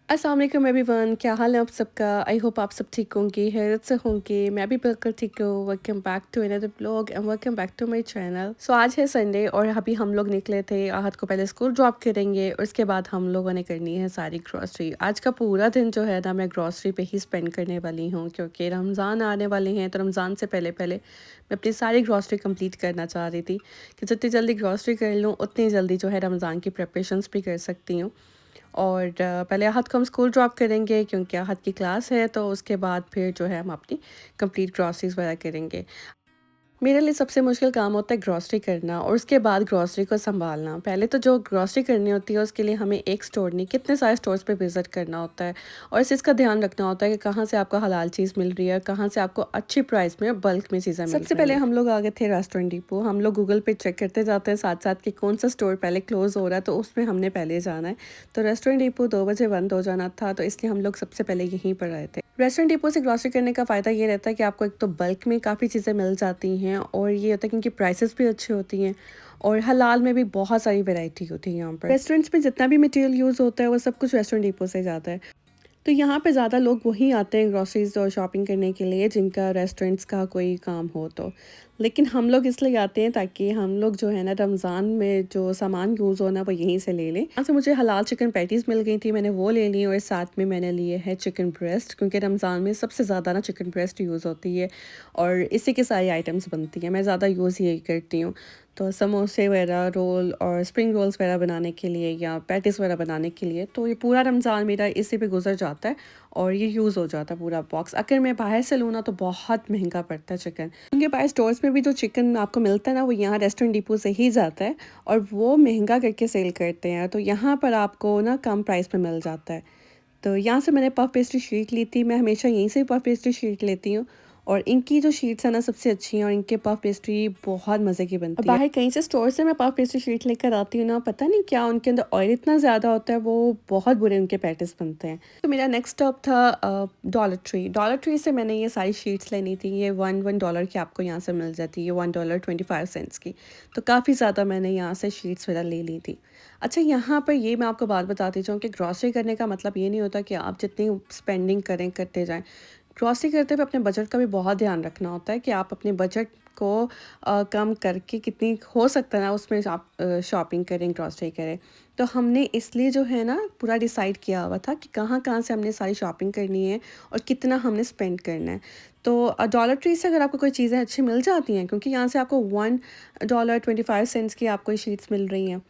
अस्सलाम वालेकुम एवरीवन, क्या हाल है आप सबका? आई होप आप सब ठीक होंगे, खैरियत से होंगे। मैं भी बिल्कुल ठीक हूँ। Welcome back to another blog and welcome back to my channel. So आज है संडे और अभी हम लोग निकले थे। आहद को पहले स्कूल ड्रॉप करेंगे और उसके बाद हम लोगों ने करनी है सारी ग्रॉसरी। आज का पूरा दिन जो है ना मैं ग्रॉसरी पे ही स्पेंड करने वाली हूँ, क्योंकि रमज़ान आने वाले हैं। तो रमज़ान से पहले पहले मैं अपनी सारी ग्रॉसरी कंप्लीट करना चाह रही थी कि जितनी जल्दी ग्रॉसरी कर लूँ उतनी जल्दी जो है रमज़ान की प्रिपरेशंस भी कर सकती हूँ। और पहले आहद को हम स्कूल ड्रॉप करेंगे क्योंकि आहद की क्लास है, तो उसके बाद फिर जो है हम अपनी कंप्लीट ग्रॉसरीज़ वगैरह करेंगे। मेरे लिए सबसे मुश्किल काम होता है ग्रॉसरी करना और उसके बाद ग्रॉसरी को सँभालना। पहले तो जो ग्रॉसरी करनी होती है उसके लिए हमें एक स्टोर नहीं कितने सारे स्टोर्स पे विज़िट करना होता है और इस चीज़ का ध्यान रखना होता है कि कहाँ से आपको हलाल चीज़ मिल रही है, कहाँ से आपको अच्छी प्राइस में और बल्क में चीज़ें मिल रही हैं। सबसे पहले हम लोग आ गए थे रेस्टोरेंट डिपो। हम लोग गूगल पे चेक करते जाते हैं साथ-साथ कि कौन-सा स्टोर पहले क्लोज़ हो रहा है, तो उसमें हमने पहले जाना है। तो रेस्टोरेंट डिपो 2 बजे बंद हो जाना था, तो इसलिए हम लोग सबसे पहले यहीं पर आए थे। रेस्टोरेंट डिपो से ग्रॉसरी करने का फ़ायदा ये रहता है कि आपको एक तो बल्क में काफ़ी चीज़ें मिल जाती हैं और ये होता है कि इनकी प्राइसेस भी अच्छी होती हैं और हलाल में भी बहुत सारी वैरायटी होती है यहाँ पर। रेस्टोरेंट्स में जितना भी मटेरियल यूज़ होता है वो सब कुछ रेस्टोरेंट डिपो से जाता है। तो यहाँ पे ज़्यादा लोग वहीं आते हैं ग्रॉसरीज़ और शॉपिंग करने के लिए जिनका रेस्टोरेंट्स का कोई काम हो तो। लेकिन हम लोग इसलिए आते हैं ताकि हम लोग जो है ना रमज़ान में जो सामान यूज़ हो ना वो यहीं से ले लें। यहाँ से मुझे हलाल चिकन पैटीज़ मिल गई थी, मैंने वो ले ली और साथ में मैंने लिए है चिकन ब्रेस्ट, क्योंकि रमज़ान में सबसे ज़्यादा ना चिकन ब्रेस्ट यूज़ होती है और इसी की सारी आइटम्स बनती हैं। मैं ज़्यादा यूज़ यही करती हूँ। तो समोसे वगैरह, रोल और स्प्रिंग रोल्स वगैरह बनाने के लिए या पैटीज़ वगैरह बनाने के लिए, तो ये पूरा रमज़ान मेरा इसी पे गुज़र जाता है और ये यूज़ हो जाता है पूरा बॉक्स। अगर मैं बाहर से लूँ ना तो बहुत महंगा पड़ता है चिकन। उनके बाहर स्टोर्स में भी जो चिकन आपको मिलता है ना वो यहाँ रेस्टोरेंट डिपो से ही जाता है और वो महंगा करके सेल करते हैं, तो यहाँ पर आपको ना कम प्राइस में मिल जाता है। तो यहाँ से मैंने पफ पेस्ट्री शीट ली थी। मैं हमेशा यहीं से पफ पेस्ट्री शीट लेती हूँ और इनकी जो शीट्स है ना सबसे अच्छी हैं और इनके पफ पेस्ट्री बहुत मज़े की बनती है। बाहर कहीं से स्टोर से मैं पफ पेस्ट्री शीट लेकर आती हूँ ना, पता नहीं क्या उनके अंदर ऑयल इतना ज़्यादा होता है, वो बहुत बुरे उनके पैटिस बनते हैं। तो मेरा नेक्स्ट स्टॉप था डॉलर ट्री। डॉलर ट्री से मैंने ये सारी शीट्स लेनी थी। ये वन डॉलर की आपको यहाँ से मिल जाती है, $1.25 की। तो काफ़ी ज़्यादा मैंने यहाँ से शीट्स वगैरह ले ली थी। अच्छा, यहाँ पर ये मैं आपको बात बताती जाऊँ कि ग्रॉसरी करने का मतलब ये नहीं होता कि आप जितनी स्पेंडिंग करें करते जाएँ। ग्रॉसरी करते हुए अपने बजट का भी बहुत ध्यान रखना होता है कि आप अपने बजट को कम करके कितनी हो सकता है ना उसमें आप शॉपिंग करें, ग्रॉसरी करें। तो हमने इसलिए जो है ना पूरा डिसाइड किया हुआ था कि कहाँ-कहाँ से हमने सारी शॉपिंग करनी है और कितना हमने स्पेंड करना है। तो डॉलर ट्री से अगर आपको कोई चीज़ें अच्छी मिल जाती हैं, क्योंकि यहाँ से आपको $1.25 की आपको ये शीट्स मिल रही हैं।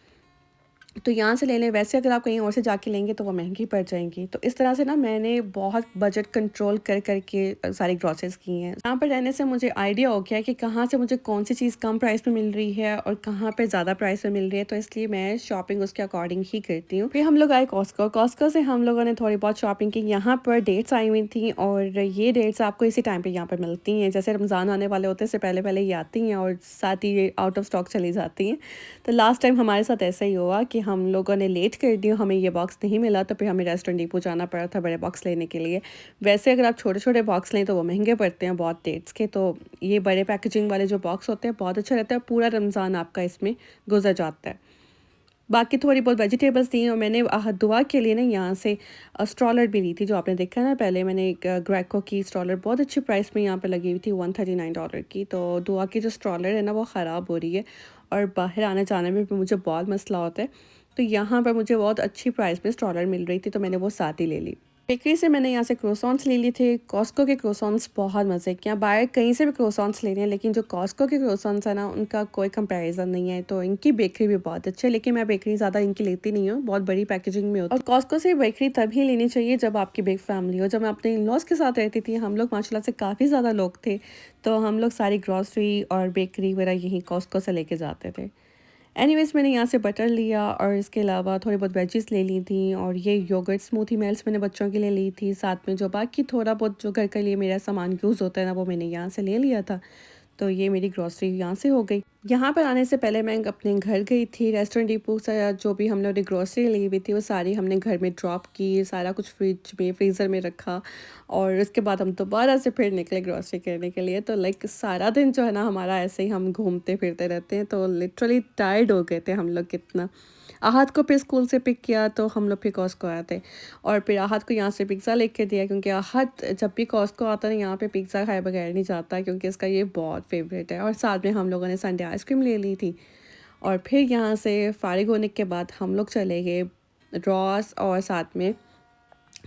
तो यहाँ से ले लें। वैसे अगर आप कहीं और से जाके लेंगे तो वो महंगी पड़ जाएंगी। तो इस तरह से ना मैंने बहुत बजट कंट्रोल कर कर के सारी ग्रॉसरीज की हैं। यहाँ पर रहने से मुझे आइडिया हो गया कि कहाँ से मुझे कौन सी चीज़ कम प्राइस में मिल रही है और कहाँ पे ज़्यादा प्राइस में मिल रही है, तो इसलिए मैं शॉपिंग उसके अकॉर्डिंग ही करती हूँ। फिर हम लोग आए कॉस्को। कॉस्को से हम लोगों ने थोड़ी बहुत शॉपिंग की। यहाँ पर डेट्स आई हुई थी और ये डेट्स आपको इसी टाइम पर यहाँ पर मिलती हैं। जैसे रमज़ान आने वाले होते हैं, इससे पहले पहले ही आती हैं और साथ ही ये आउट ऑफ स्टॉक चली जाती हैं। तो लास्ट टाइम हमारे साथ ऐसा ही हुआ कि हम लोगों ने लेट कर दी, हमें ये बॉक्स नहीं मिला, तो फिर हमें रेस्टोरेंट डिपो जाना पड़ा था बड़े बॉक्स लेने के लिए। वैसे अगर आप छोटे-छोटे बॉक्स लें तो वो महंगे पड़ते हैं बहुत डेट्स के, तो ये बड़े पैकेजिंग वाले जो बॉक्स होते हैं बहुत अच्छा रहता है। पूरा रमज़ान आपका इसमें गुज़र जाता है। बाकी थोड़ी बहुत वेजिटेबल्स दी और मैंने दुआ के लिए ना यहाँ से स्ट्रॉलर भी ली थी, जो आपने देखा ना पहले मैंने एक ग्रेको की स्ट्रॉलर बहुत अच्छी प्राइस में यहाँ पे लगी हुई थी, $139 की। तो दुआ की जो स्ट्रॉलर है ना वो ख़राब हो रही है और बाहर आने जाने में भी मुझे बहुत मसला होता है। तो यहाँ पर मुझे बहुत अच्छी प्राइस में स्ट्रॉलर मिल रही थी, तो मैंने वो साथ ही ले ली। बेकरी से मैंने यहाँ से क्रोसॉन्स ले लिए थे। कॉस्को के क्रोसॉन्स बहुत मज़े के हैं। बाहर कहीं से भी क्रोसॉन्स ले रहे हैं, लेकिन जो कॉस्को के क्रोसॉन्स है ना, उनका कोई कंपैरिज़न नहीं है। तो इनकी बेकरी भी बहुत अच्छी है, लेकिन मैं बेकरी ज़्यादा इनकी लेती नहीं हूँ, बहुत बड़ी पैकेजिंग में होती है। और कॉस्को से बेकरी तभी लेनी चाहिए जब आपकी बिग फैमिली हो। जब मैं अपने इन-लॉज़ के साथ रहती थी, हम लोग माशाल्लाह से काफ़ी ज़्यादा लोग थे, तो हम लोग सारी ग्रॉसरी और बेकरी वगैरह यहीं कॉस्को से लेके जाते थे। एनीवेज़ मैंने यहाँ से बटर लिया और इसके अलावा थोड़ी बहुत वेजीज़ ले ली थी, और ये योगर्ट स्मूथी मेल्स मैंने बच्चों के लिए ली थी। साथ में जो बाकी थोड़ा बहुत जो घर के लिए मेरा सामान यूज़ होता है ना, वो मैंने यहाँ से ले लिया था। तो ये मेरी ग्रॉसरी यहाँ से हो गई। यहाँ पर आने से पहले मैं अपने घर गई थी। रेस्टोरेंट डिपो से जो भी हम लोगों ने ग्रॉसरी ली हुई थी, वो सारी हमने घर में ड्रॉप की, सारा कुछ फ्रिज में फ्रीज़र में रखा, और उसके बाद हम दोबारा से फिर निकले ग्रॉसरी करने के लिए। तो लाइक सारा दिन जो है ना हमारा ऐसे ही हम घूमते फिरते रहते हैं, तो लिटरली टायर्ड हो गए थे हम लोग कितना। आहत को फिर स्कूल से पिक किया, तो हम लोग फिर कॉस्को आए थे, और फिर आहत को यहाँ से पिज़्ज़ा लेके दिया, क्योंकि आहत जब भी कॉस्को आता है ना, यहाँ पे पिज़्ज़ा खाए बगैर नहीं जाता, क्योंकि इसका ये बहुत फेवरेट है। और साथ में हम लोगों ने संडे आइसक्रीम ले ली थी, और फिर यहाँ से फारिग होने के बाद हम लोग चले गए रॉस और साथ में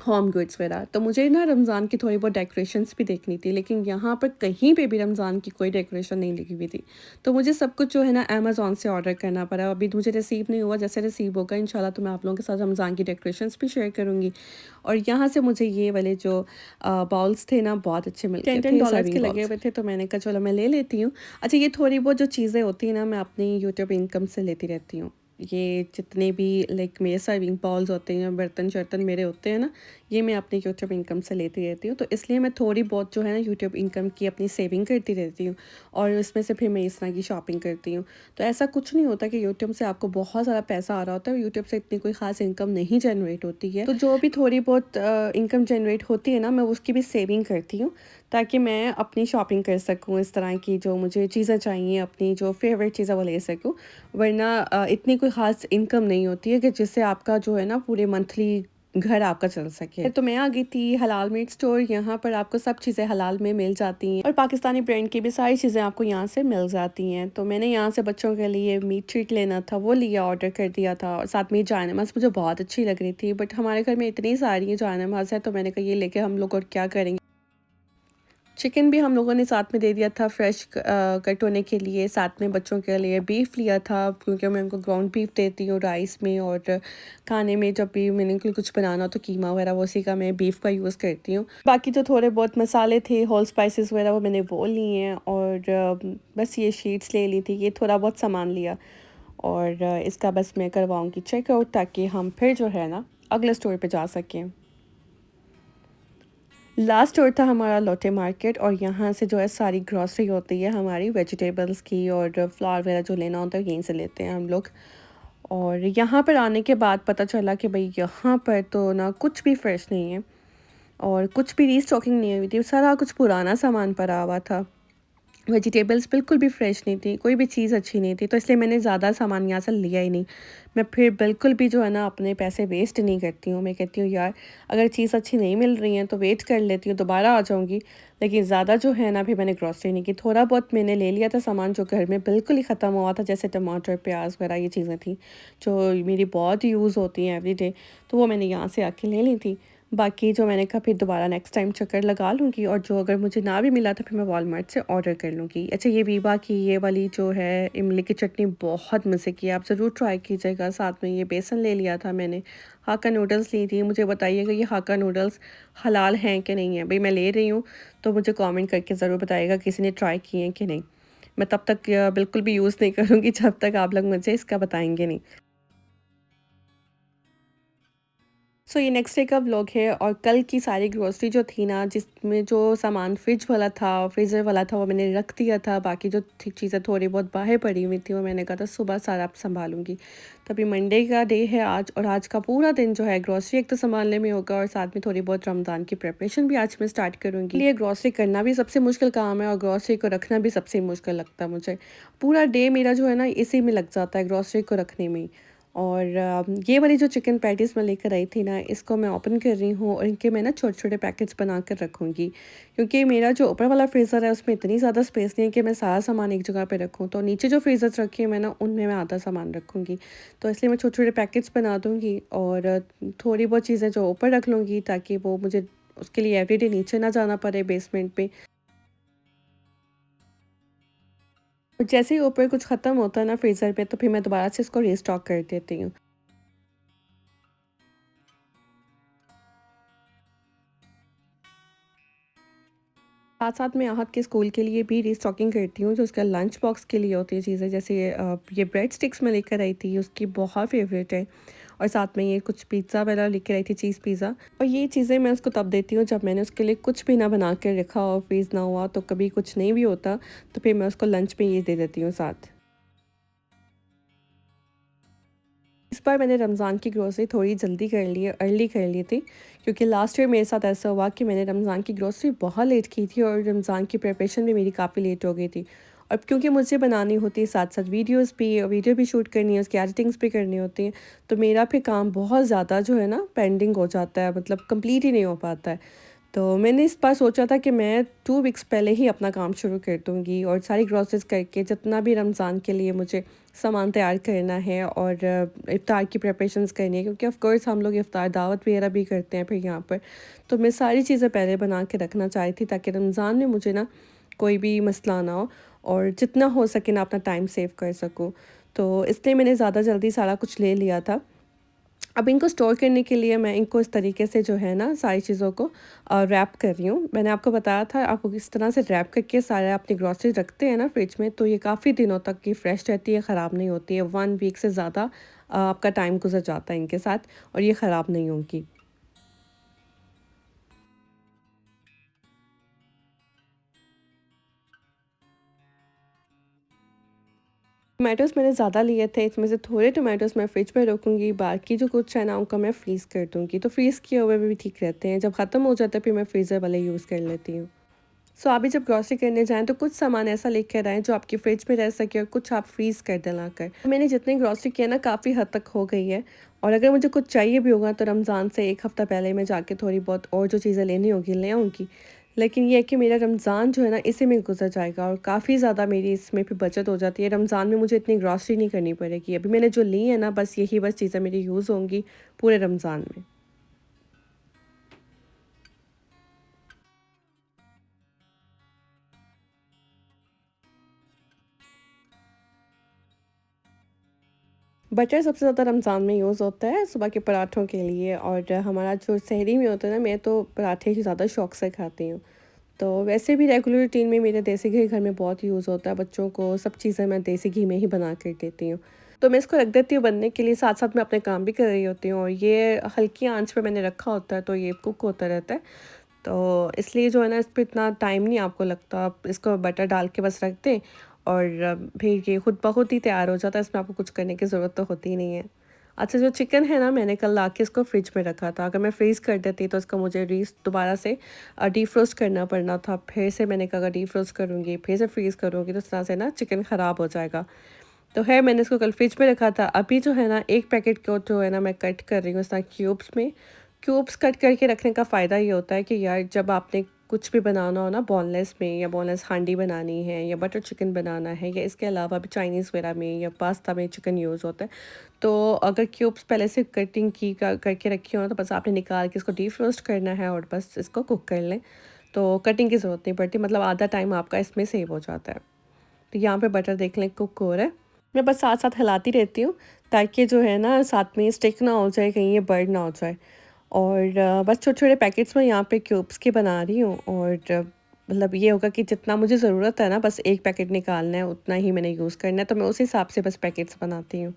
होम गुड्स वगैरह। तो मुझे ना रमज़ान की थोड़ी बहुत डेकोरेशंस भी देखनी थी, लेकिन यहाँ पर कहीं पे भी रमज़ान की कोई डेकोरेशन नहीं लगी हुई थी। तो मुझे सब कुछ जो है ना अमेज़न से ऑर्डर करना पड़ा। अभी मुझे रिसीव नहीं हुआ, जैसे रिसीव होगा इंशाल्लाह तो मैं आप लोगों के साथ रमज़ान की डेकोरेशंस भी शेयर करूँगी। और यहाँ से मुझे ये वाले जो बाउल्स थे ना, बहुत अच्छे मिल गए थे, $10 के लगे हुए थे, तो मैंने कहा चलो मैं ले लेती हूँ। अच्छा, ये थोड़ी बहुत जो चीज़ें होती हैं ना, मैं अपनी यूट्यूब इनकम से लेती रहती हूँ। ये जितने भी लाइक मेरे सर्विंग बाउल्स होते हैं, बर्तन-शर्तन मेरे होते हैं ना, ये मैं अपनी यूट्यूब इनकम से लेती रहती हूँ। तो इसलिए मैं थोड़ी बहुत जो है ना यूट्यूब इनकम की अपनी सेविंग करती रहती हूँ, और उसमें से फिर मैं इस तरह की शॉपिंग करती हूँ। तो ऐसा कुछ नहीं होता कि यूट्यूब से आपको बहुत ज़्यादा पैसा आ रहा होता है, यूट्यूब से इतनी कोई ख़ास इनकम नहीं जनरेट होती है। तो जो भी थोड़ी बहुत इनकम जनरेट होती है ना, मैं उसकी भी सेविंग करती हूँ, ताकि मैं अपनी शॉपिंग कर सकूँ, इस तरह की जो मुझे चीज़ें चाहिए, अपनी जो फेवरेट चीज़ें वो ले सकूँ। वरना इतनी कोई ख़ास इनकम नहीं होती है कि जिससे आपका जो है ना पूरे मंथली घर आपका चल सके। तो मैं आ गई थी हलाल मीट स्टोर। यहाँ पर आपको सब चीज़ें हलाल में मिल जाती हैं, और पाकिस्तानी ब्रांड की भी सारी चीज़ें आपको यहाँ से मिल जाती हैं। तो मैंने यहाँ से बच्चों के लिए मीट ट्रीट लेना था, वो लिया, ऑर्डर कर दिया था। और साथ में जायनमाज़ मुझे बहुत अच्छी लग रही थी, बट हमारे घर में इतनी सारी जायनमाज़ है, तो मैंने कहा ये लेके हम लोग और क्या करेंगे। चिकन भी हम लोगों ने साथ में दे दिया था फ्रेश कट होने के लिए। साथ में बच्चों के लिए बीफ लिया था, क्योंकि मैं उनको ग्राउंड बीफ देती हूँ राइस में, और खाने में जब भी मैंने उनको कुछ बनाना हो तो कीमा वगैरह वो उसी का मैं बीफ का यूज़ करती हूँ। बाकी जो थोड़े बहुत मसाले थे, होल स्पाइसेस वगैरह, वो मैंने वो लिए हैं, और बस ये शीट्स ले ली थी, ये थोड़ा बहुत सामान लिया। और इसका बस मैं करवाऊँगी चेकआउट, ताकि हम फिर जो है ना अगले स्टोर पर जा सकें। लास्ट स्टोर था हमारा लोटे मार्केट, और यहाँ से जो है सारी ग्रॉसरी होती है हमारी वेजिटेबल्स की, और फ्लावर वगैरह जो लेना होता है यहीं से लेते हैं हम लोग। और यहाँ पर आने के बाद पता चला कि भाई यहाँ पर तो ना कुछ भी फ्रेश नहीं है, और कुछ भी रीस्टॉकिंग नहीं हुई थी, सारा कुछ पुराना सामान पड़ा हुआ था। वेजिटेबल्स बिल्कुल भी फ्रेश नहीं थी, कोई भी चीज़ अच्छी नहीं थी, तो इसलिए मैंने ज़्यादा सामान यहाँ से लिया ही नहीं। मैं फिर बिल्कुल भी जो है ना अपने पैसे वेस्ट नहीं करती हूँ। मैं कहती हूँ यार, अगर चीज़ अच्छी नहीं मिल रही है तो वेट कर लेती हूँ, दोबारा आ जाऊँगी। लेकिन ज़्यादा जो है ना फिर मैंने ग्रॉसरी नहीं की। थोड़ा बहुत मैंने ले लिया था सामान जो घर में बिल्कुल ही ख़त्म हुआ था, जैसे टमाटर, प्याज वगैरह ये चीज़ें थी जो मेरी बहुत यूज़ होती हैं एवरीडे, तो वो मैंने यहाँ से आके ले ली थी। बाकी जो मैंने कहा फिर दोबारा नेक्स्ट टाइम चक्कर लगा लूँगी, और जो अगर मुझे ना भी मिला तो फिर मैं वॉलमार्ट से ऑर्डर कर लूँगी। अच्छा, ये वीबा की ये वाली जो है इमली की चटनी बहुत मज़े की है, आप ज़रूर ट्राई कीजिएगा। साथ में ये बेसन ले लिया था मैंने, हाक्का नूडल्स ली थी। मुझे बताइएगा ये हाक्का नूडल्स हलाल हैं कि नहीं है। भाई मैं ले रही हूँ, तो मुझे कमेंट करके ज़रूर बताइएगा किसी ने ट्राई किए हैं कि नहीं। मैं तब तक बिल्कुल भी यूज़ नहीं करूँगी जब तक आप लोग मुझे इसका बताएँगे नहीं। सो ये नेक्स्ट डे का व्लॉग है, और कल की सारी ग्रोसरी जो थी ना, जिसमें जो सामान फ्रिज वाला था, फ्रीज़र वाला था, वो मैंने रख दिया था। बाकी जो चीज़ें थोड़ी बहुत बाहर पड़ी हुई थी, वो मैंने कहा था सुबह सारा संभालूंगी। तो अभी मंडे का डे है आज, और आज का पूरा दिन जो है ग्रोसरी एक तो संभालने में होगा, और साथ में थोड़ी बहुत रमज़ान की प्रिपरेशन भी आज मैं स्टार्ट करूँगी। ये ग्रोसरी करना भी सबसे मुश्किल काम है, और ग्रोसरी को रखना भी सबसे मुश्किल लगता है मुझे। पूरा डे मेरा जो है ना इसी में लग जाता है, ग्रोसरी को रखने में ही। और ये वाली जो चिकन पैटीज़ मैं लेकर आई थी ना, इसको मैं ओपन कर रही हूँ और इनके मैं ना छोटे-छोटे पैकेट्स बना कर रखूँगी। क्योंकि मेरा जो ऊपर वाला फ्रीज़र है उसमें इतनी ज़्यादा स्पेस नहीं है कि मैं सारा सामान एक जगह पे रखूँ। तो नीचे जो फ्रीज़र्स रखे हैं मैं ना उनमें मैं आधा सामान रखूँगी। तो इसलिए मैं छोटे-छोटे पैकेट्स बना दूँगी और थोड़ी बहुत चीज़ें जो ऊपर रख लूँगी ताकि वो मुझे उसके लिए एवरीडे नीचे ना जाना पड़े बेसमेंट पे। और जैसे ही ऊपर कुछ ख़त्म होता है ना फ्रीज़र पे तो फिर मैं दोबारा से इसको रीस्टॉक कर देती हूँ। साथ-साथ में आहत के स्कूल के लिए भी रीस्टॉकिंग करती हूँ, जो उसका लंच बॉक्स के लिए होती है चीज़ें, जैसे ये ब्रेड स्टिक्स मैं लेकर आई थी, उसकी बहुत फ़ेवरेट है। और साथ में ये कुछ पिज़्ज़ा वगैरह लेकर आई थी, चीज़ पिज़्ज़ा। और ये चीज़ें मैं उसको तब देती हूँ जब मैंने उसके लिए कुछ भी ना बना के रखा हो, फ्रीज़ ना हुआ, तो कभी कुछ नहीं भी होता, तो फिर मैं उसको लंच में ये दे देती हूँ साथ। इस बार मैंने रमज़ान की ग्रोसरी थोड़ी जल्दी कर ली है, अर्ली कर ली थी, क्योंकि लास्ट ईयर मेरे साथ ऐसा हुआ कि मैंने रमज़ान की ग्रोसरी बहुत लेट की थी और रमज़ान की प्रिपरेशन भी मेरी काफ़ी लेट हो गई थी। और क्योंकि मुझे बनानी होती है साथ-साथ वीडियोज़ भी, वीडियो भी शूट करनी है, उसकी एडिटिंग्स भी करनी होती है, तो मेरा फिर काम बहुत ज़्यादा जो है ना पेंडिंग हो जाता है, मतलब कंप्लीट ही नहीं हो पाता है। तो मैंने इस बार सोचा था कि मैं 2 वीक्स पहले ही अपना काम शुरू कर दूँगी और सारी ग्रोसरीज़ करके जितना भी रमज़ान के लिए मुझे सामान तैयार करना है और इफ़्तार की प्रिपरेशंस करनी है, क्योंकि ऑफ़ कोर्स हम लोग इफ़्तार दावत वगैरह भी करते हैं फिर यहाँ पर। तो मैं सारी चीज़ें पहले बना के रखना चाह रही थी ताकि रमज़ान में मुझे ना कोई भी मसला ना हो और जितना हो सके ना अपना टाइम सेव कर सकूँ। तो इसलिए मैंने ज़्यादा जल्दी सारा कुछ ले लिया था। अब इनको स्टोर करने के लिए मैं इनको इस तरीके से जो है ना सारी चीज़ों को रैप कर रही हूँ। मैंने आपको बताया था आप इस तरह से रैप करके सारे अपनी ग्रॉसरी रखते हैं ना फ्रिज में, तो ये काफ़ी दिनों तक की फ्रेश रहती है, ख़राब नहीं होती है। 1 वीक से ज़्यादा आपका टाइम गुज़र जाता है इनके साथ और ये ख़राब नहीं होंगी। टोमेटोज़ मैंने ज़्यादा लिए थे, इसमें से थोड़े टोमेटोज़ मैं फ्रिज में रखूँगी, बाकी जो कुछ है ना उनको मैं फ्रीज़ कर दूँगी। तो फ्रीज़ किए हुए भी ठीक रहते हैं, जब ख़त्म हो जाता है फिर मैं फ्रीज़र वाले यूज़ कर लेती हूँ। सो अभी जब ग्रॉसरी करने जाएँ तो कुछ सामान ऐसा लेकर आएँ जो आपकी फ्रिज में रह सके और कुछ आप फ्रीज़ कर दें लाकर। मैंने जितनी ग्रॉसरी की है ना काफ़ी हद तक हो गई है और अगर मुझे कुछ चाहिए भी होगा तो रमज़ान से 1 हफ़्ता पहले मैं जाके थोड़ी बहुत और जो चीज़ें लेनी होगी ले आऊँगी। लेकिन ये है कि मेरा रमज़ान जो है ना इसी में गुज़र जाएगा और काफ़ी ज़्यादा मेरी इसमें फिर बचत हो जाती है। रमज़ान में मुझे इतनी ग्रॉसरी नहीं करनी पड़ेगी। अभी मैंने जो ली है ना बस यही बस चीज़ें मेरी यूज़ होंगी पूरे रमज़ान में। बटर सबसे ज़्यादा रमज़ान में यूज़ होता है सुबह के पराठों के लिए और हमारा जो सहरी में होता है ना, मैं तो पराठे ही ज़्यादा शौक से खाती हूँ। तो वैसे भी रेगुलर रूटीन में मेरे देसी घी घर में बहुत यूज़ होता है, बच्चों को सब चीज़ें मैं देसी घी में ही बना कर देती हूँ। तो मैं इसको रख देती हूँ बनने के लिए, साथ-साथ मैं अपने काम भी कर रही होती हूँ और ये हल्की आँच पे मैंने रखा होता है तो ये कुक होता रहता है। तो इसलिए जो है ना इस पे इतना टाइम नहीं आपको लगता, आप इसको बटर डाल के बस रख दें और फिर ये खुद ब खुद ही तैयार हो जाता है, इसमें आपको कुछ करने की ज़रूरत तो होती ही नहीं है। अच्छा, जो चिकन है ना मैंने कल लाके इसको फ्रिज में रखा था, अगर मैं फ्रीज़ कर देती तो इसको मुझे दोबारा से डीफ्रोस्ट करना पड़ना था। फिर से मैंने कहा अगर डीफ्रोस्ट करूँगी, फिर से फ्रीज़ करूँगी तो इस तरह से ना चिकन ख़राब हो जाएगा। तो है मैंने इसको कल फ्रिज में रखा था। अभी जो है ना 1 पैकेट को जो है ना मैं कट कर रही हूँ इस तरह क्यूब्स में। क्यूब्स कट करके रखने का फ़ायदा ये होता है कि यार जब आपने कुछ भी बनाना हो ना बोनलेस में, या बोनलेस हांडी बनानी है या बटर चिकन बनाना है या इसके अलावा भी चाइनीज़ वगैरह में या पास्ता में चिकन यूज़ होता है। तो अगर क्यूब्स पहले से कटिंग की करके रखी हो ना तो बस आपने निकाल के इसको डीफ्रोस्ट करना है और बस इसको कुक कर लें। तो कटिंग की ज़रूरत नहीं पड़ती, मतलब आधा टाइम आपका इसमें सेव हो जाता है। तो यहाँ पे बटर देख लें कुक हो रहा है। मैं बस साथ-साथ हिलाती रहती हूँ ताकि जो है ना साथ में स्टिक ना हो जाए, कहीं ये बर्न ना हो जाए। और बस छोटे-छोटे पैकेट्स में यहाँ पे क्यूब्स के बना रही हूँ और मतलब ये होगा कि जितना मुझे ज़रूरत है ना बस 1 पैकेट निकालना है, उतना ही मैंने यूज़ करना है, तो मैं उस हिसाब से बस पैकेट्स बनाती हूँ।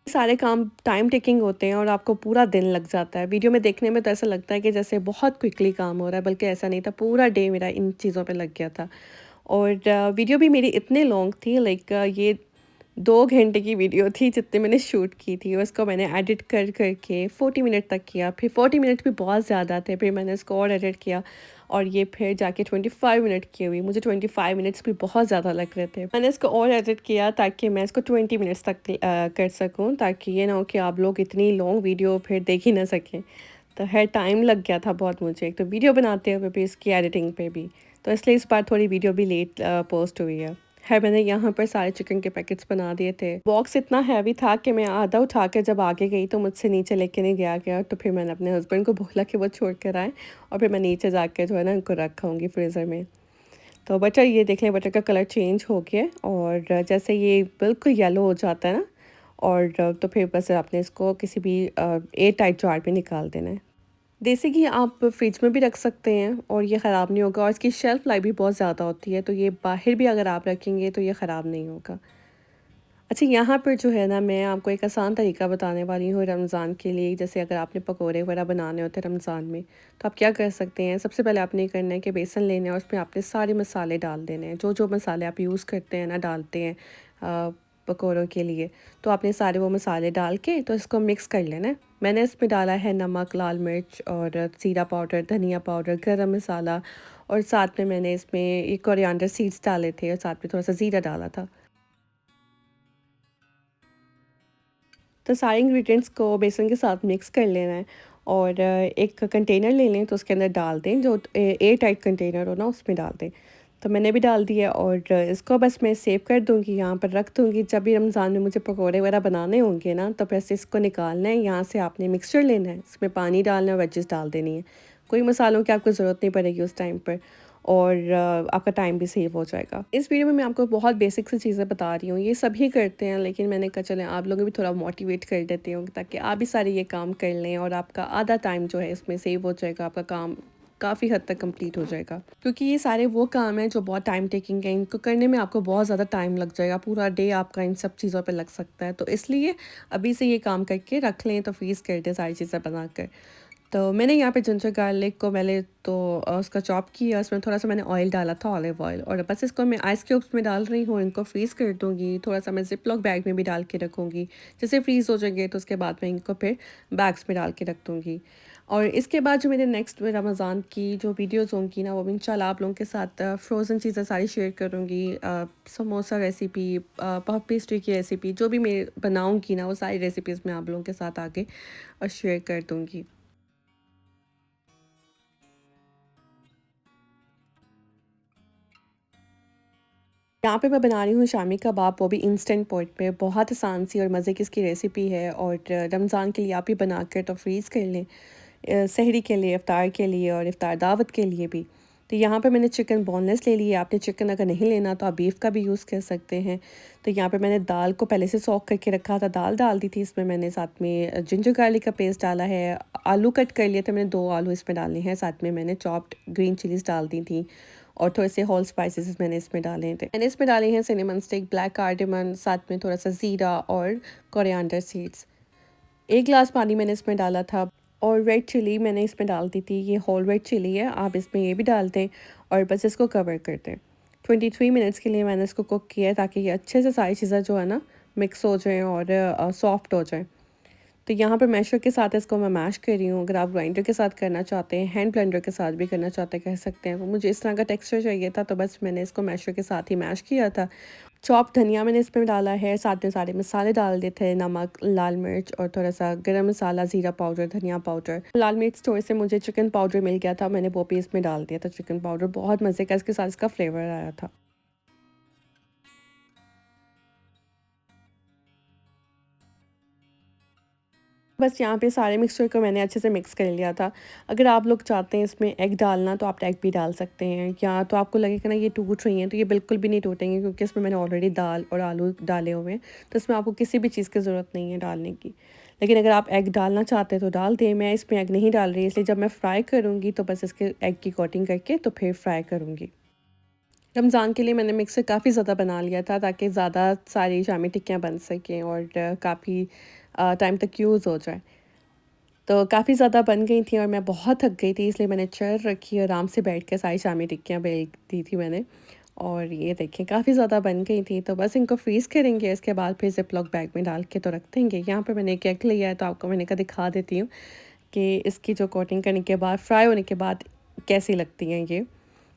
सारे काम टाइम टेकिंग होते हैं और आपको पूरा दिन लग जाता है। वीडियो में देखने में तो ऐसा लगता है कि जैसे बहुत क्विकली काम हो रहा है, बल्कि ऐसा नहीं था, पूरा डे मेरा इन चीज़ों पे लग गया था। और वीडियो भी मेरी इतनी लॉन्ग थी, लाइक ये 2 घंटे की वीडियो थी जितनी मैंने शूट की थी। उसको मैंने एडिट कर कर के 40 मिनट तक किया, फिर 40 मिनट भी बहुत ज़्यादा थे, फिर मैंने इसको और एडिट किया और ये फिर जाके 25 मिनट की हुई। मुझे 25 मिनट्स भी बहुत ज़्यादा लग रहे थे। मैंने इसको और एडिट किया ताकि मैं इसको 20 मिनट्स तक कर सकूँ, ताकि ये ना हो कि आप लोग इतनी लॉन्ग वीडियो फिर देख ही ना सकें। तो है टाइम लग गया था बहुत मुझे, एक तो वीडियो बनाते हुए भी, इसकी एडिटिंग पे भी। तो इसलिए इस बार थोड़ी वीडियो भी लेट पोस्ट हुई है। मैंने यहाँ पर सारे चिकन के पैकेट्स बना दिए थे। बॉक्स इतना हैवी था कि मैं आधा उठा कर जब आगे गई तो मुझसे नीचे लेके नहीं गया गया। तो फिर मैंने अपने हस्बैंड को बोला कि वो छोड़ कर आए, और फिर मैं नीचे जाकर जो है ना उनको रखाऊँगी फ्रीज़र में। तो बटर, ये देख लें बटर का कलर चेंज हो गया है, और जैसे ये बिल्कुल येलो हो जाता है ना, और तो फिर बस आपने इसको किसी भी एयर टाइट जार में निकाल देना है। देसी घी आप फ्रिज में भी रख सकते हैं और ये ख़राब नहीं होगा, और इसकी शेल्फ़ लाइफ भी बहुत ज़्यादा होती है, तो ये बाहर भी अगर आप रखेंगे तो ये ख़राब नहीं होगा। अच्छा, यहाँ पर जो है ना मैं आपको एक आसान तरीका बताने वाली हूँ रमज़ान के लिए। जैसे अगर आपने पकोड़े वगैरह बनाने होते हैं रमज़ान में, तो आप क्या कर सकते हैं, सबसे पहले आपने ये करना है कि बेसन लेना है और उसमें आपने सारे मसाले डाल देने हैं, जो जो मसाले आप यूज़ करते हैं ना, डालते हैं पकौड़ों के लिए। तो आपने सारे वो मसाले डाल के तो इसको मिक्स कर लेना है। मैंने इसमें डाला है नमक, लाल मिर्च और ज़ीरा पाउडर, धनिया पाउडर, गरम मसाला, और साथ में मैंने इसमें ये कोरिएंडर सीड्स डाले थे, और साथ में थोड़ा सा ज़ीरा डाला था। तो सारे इंग्रेडिएंट्स को बेसन के साथ मिक्स कर लेना है, और एक कंटेनर ले लें तो उसके अंदर डाल दें, जो एयर टाइट कंटेनर हो ना उसमें डाल दें। तो मैंने भी डाल दिया, और इसको बस मैं सेव कर दूँगी, यहाँ पर रख दूँगी। जब भी रमज़ान में मुझे पकौड़े वगैरह बनाने होंगे ना, तो बस इसको निकालना है, यहाँ से आपने मिक्सचर लेना है, इसमें पानी डालना है, वेजेस डाल देनी है। कोई मसालों की आपको ज़रूरत नहीं पड़ेगी उस टाइम पर, और आपका टाइम भी सेव हो जाएगा। इस वीडियो में मैं आपको बहुत बेसिक सी चीज़ें बता रही हूँ, ये सभी करते हैं, लेकिन मैंने कहा चलें आप लोगों को भी थोड़ा मोटिवेट कर देती हूँ, ताकि आप भी सारे ये काम कर लें, और आपका आधा टाइम जो है इसमें सेव हो जाएगा, आपका काम काफ़ी हद तक कंप्लीट हो जाएगा। क्योंकि ये सारे वो काम हैं जो बहुत टाइम टेकिंग है, इनको करने में आपको बहुत ज़्यादा टाइम लग जाएगा, पूरा डे आपका इन सब चीज़ों पे लग सकता है। तो इसलिए अभी से ये काम करके रख लें, तो फ्रीज़ कर दें सारी चीज़ें बनाकर। तो मैंने यहाँ पे जिंजर गार्लिक को पहले तो उसका चॉप किया, उसमें थोड़ा-सा मैंने ऑयल डाला था, ऑलिव ऑयल, और बस इसको मैं आइस क्यूब्स में डाल रही हूँ, इनको फ्रीज़ कर दूँगी। थोड़ा-सा मैं ज़िप-लॉक बैग में भी डाल के रखूँगी। जैसे फ्रीज़ हो जाएँगे तो उसके बाद मैं इनको फिर बैग्स में डाल के रख दूँगी। और इसके बाद जो मेरे नेक्स्ट में रमज़ान की जो वीडियोज़ होंगी ना, वो भी इंशाल्लाह आप लोगों के साथ फ्रोज़न चीज़ें सारी शेयर करूँगी। समोसा रेसिपी, पफ पेस्ट्री की रेसिपी, जो भी मैं बनाऊँगी ना, वो सारी रेसिपीज़ मैं आप लोगों के साथ आगे शेयर कर दूँगी। यहाँ पे मैं बना रही हूँ शामी कबाब, वो भी इंस्टेंट पॉट पे। बहुत आसान सी और मज़े की इसकी रेसिपी है, और रमज़ान के लिए आप भी बना कर तो फ्रीज़ कर लें, सहरी के लिए, इफ़्तार के लिए, और इफ़्तार दावत के लिए भी। तो यहाँ पे मैंने चिकन बोनलेस ले लिया। आपने चिकन अगर नहीं लेना तो आप बीफ का भी यूज़ कर सकते हैं। तो यहाँ पे मैंने दाल को पहले से सॉक करके रखा था, दाल डाल दी थी इसमें। मैंने साथ में जिंजर गार्लिक का पेस्ट डाला है, आलू कट कर लिए थे मैंने, 2 आलू इसमें डालने हैं। साथ में मैंने चॉप्ड ग्रीन चिलीज़ डाल दी थी, और थोड़े से होल स्पाइसेस मैंने इसमें डाले थे। मैंने इसमें डाले हैं सिनेमन स्टिक, ब्लैक कार्डेमन, साथ में थोड़ा सा ज़ीरा और कोरिएंडर सीड्स। 1 ग्लास पानी मैंने इसमें डाला था, और रेड चिली मैंने इसमें डाल दी थी। ये होल रेड चिली है, आप इसमें ये भी डाल दें, और बस इसको कवर कर दें। 23 मिनट्स के लिए मैंने इसको कुक किया है, ताकि ये अच्छे से सारी चीज़ें जो है ना मिक्स हो जाएँ और सॉफ्ट हो जाएँ। तो यहाँ पे मैशर के साथ इसको मैं मैश कर रही हूँ। अगर आप ग्राइंडर के साथ करना चाहते हैं, हैंड ब्लेंडर के साथ भी करना चाहते हैं, कह सकते हैं। वो मुझे इस तरह का टेक्सचर चाहिए था, तो बस मैंने इसको मैशर के साथ ही मैश किया था। चॉप धनिया मैंने इसमें डाला है, साथ में सारे मसाले डाल दिए थे, नमक, लाल मिर्च, और थोड़ा सा गरम मसाला, ज़ीरा पाउडर, धनिया पाउडर। लाल मिर्च स्टोर से मुझे चिकन पाउडर मिल गया था, मैंने वो भी इसमें डाल दिया था। चिकन पाउडर बहुत मज़े का इसके साथ इसका फ्लेवर आया था। बस यहाँ पे सारे मिक्सचर को मैंने अच्छे से मिक्स कर लिया था। अगर आप लोग चाहते हैं इसमें एग डालना, तो आप एग भी डाल सकते हैं, या तो आपको लगेगा ना ये टूट रही हैं, तो ये बिल्कुल भी नहीं टूटेंगे, क्योंकि इसमें मैंने ऑलरेडी दाल और आलू डाले हुए हैं। तो इसमें आपको किसी भी चीज़ की ज़रूरत नहीं है डालने की। लेकिन अगर आप एग डालना चाहते हैं तो डाल दें। मैं इसमें एग नहीं डाल रही, इसलिए जब मैं फ्राई करूँगी तो बस इसके एग की कोटिंग करके तो फिर फ्राई करूँगी। रमज़ान के लिए मैंने मिक्सर काफ़ी ज़्यादा बना लिया था, ताकि ज़्यादा सारी शामी टिक्कियाँ बन सकें, और काफ़ी टाइम तक यूज़ हो जाए। तो काफ़ी ज़्यादा बन गई थी, और मैं बहुत थक गई थी, इसलिए मैंने चेयर रखी, आराम से बैठ के सारी शामी टिक्कियाँ बेल दी थी मैंने। और ये देखिए काफ़ी ज़्यादा बन गई थी, तो बस इनको फ्रीज़ करेंगे, इसके बाद फिर ज़िप-लॉक बैग में डाल के तो रख देंगे। यहाँ पे मैंने एक एग लिया है, तो आपको मैंने कहा दिखा देती हूँ कि इसकी जो कोटिंग करने के बाद, फ्राई होने के बाद, कैसी लगती हैं ये।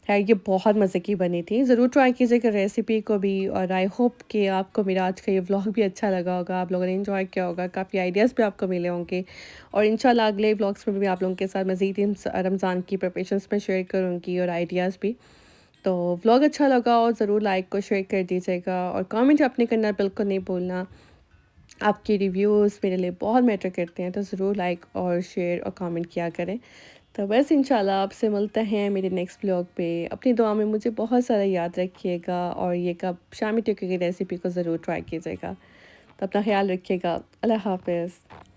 है ये बहुत मज़े की बनी थी। ज़रूर ट्राई कीजिएगा रेसिपी को भी और आई होप कि आपको मेरा आज का ये व्लॉग भी अच्छा लगा होगा, आप लोगों ने एन्जॉय किया होगा, काफ़ी आइडियाज़ भी आपको मिले होंगे और इंशाल्लाह अगले व्लॉग्स में भी आप लोगों के साथ मज़ीद इन रमज़ान की प्रिपरेशंस में शेयर करूँगी और आइडियाज़ भी। तो व्लॉग अच्छा लगा और ज़रूर लाइक को शेयर कर दीजिएगा और कमेंट अपने करना बिल्कुल नहीं भूलना। आपके रिव्यूज़ मेरे लिए बहुत मैटर करते हैं, तो ज़रूर लाइक और शेयर और कमेंट किया करें। तो बस इंशाल्लाह आपसे मिलते हैं मेरे नेक्स्ट व्लॉग पे। अपनी दुआ में मुझे बहुत सारा याद रखिएगा और ये कब शामी टिक्की की रेसिपी को ज़रूर ट्राई कीजिएगा। तो अपना ख़्याल रखिएगा। अल्लाह हाफ़िज़।